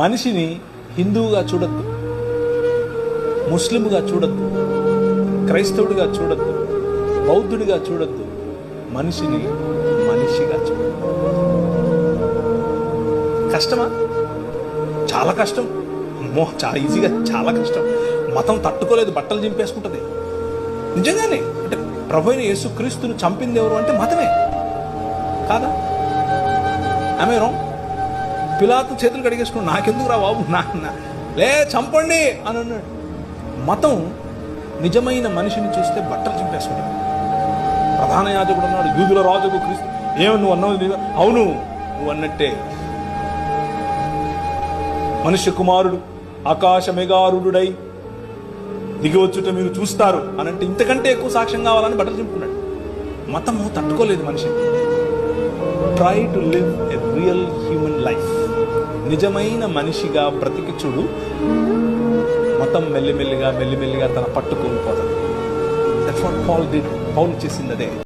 మనిషిని హిందువుగా చూడొద్దు, ముస్లింగా చూడొద్దు, క్రైస్తవుడిగా చూడొద్దు, బౌద్ధుడిగా చూడొద్దు. మనిషిని మనిషిగా చూడొద్దు. కష్టమా? చాలా కష్టం. అమ్మో, చాలా ఈజీగా, చాలా కష్టం. మతం తట్టుకోలేదు, బట్టలు చింపేసుకుంటుంది. నిజంగానే అంటే ప్రభు అయిన యేసుక్రీస్తును చంపింది ఎవరు అంటే మతమే కాదా? ఆమె రాంగ్. పిలాతు చేతులు కడిగేసుకున్నాడు, నాకెందుకు రా బాబు, లే చంపండి అని అన్నాడు. మతం నిజమైన మనిషిని చూస్తే బట్టలు చింపేసుకుంటాడు. ప్రధాన యాజకుడు అన్నాడు, యూదుల రాజుకు క్రీస్తు. ఏమో నువ్వు అన్నావు? అవును, నువ్వు అన్నట్టే. మనుష్య కుమారుడు ఆకాశ మేఘారుడై దిగివచ్చుట మీరు చూస్తారు అని అంటే ఇంతకంటే ఎక్కువ సాక్ష్యం కావాలని బట్టలు చింపుకున్నాడు. మతము తట్టుకోలేదు మనిషిని. Try to live a real human life. నిజమైన మనిషిగా బ్రతికి చూడు, మతం మెల్లిమెల్లిగా తన పట్టు కోల్పోతుంది. దట్స్ వాట్ పౌల్ చేసింది అదే.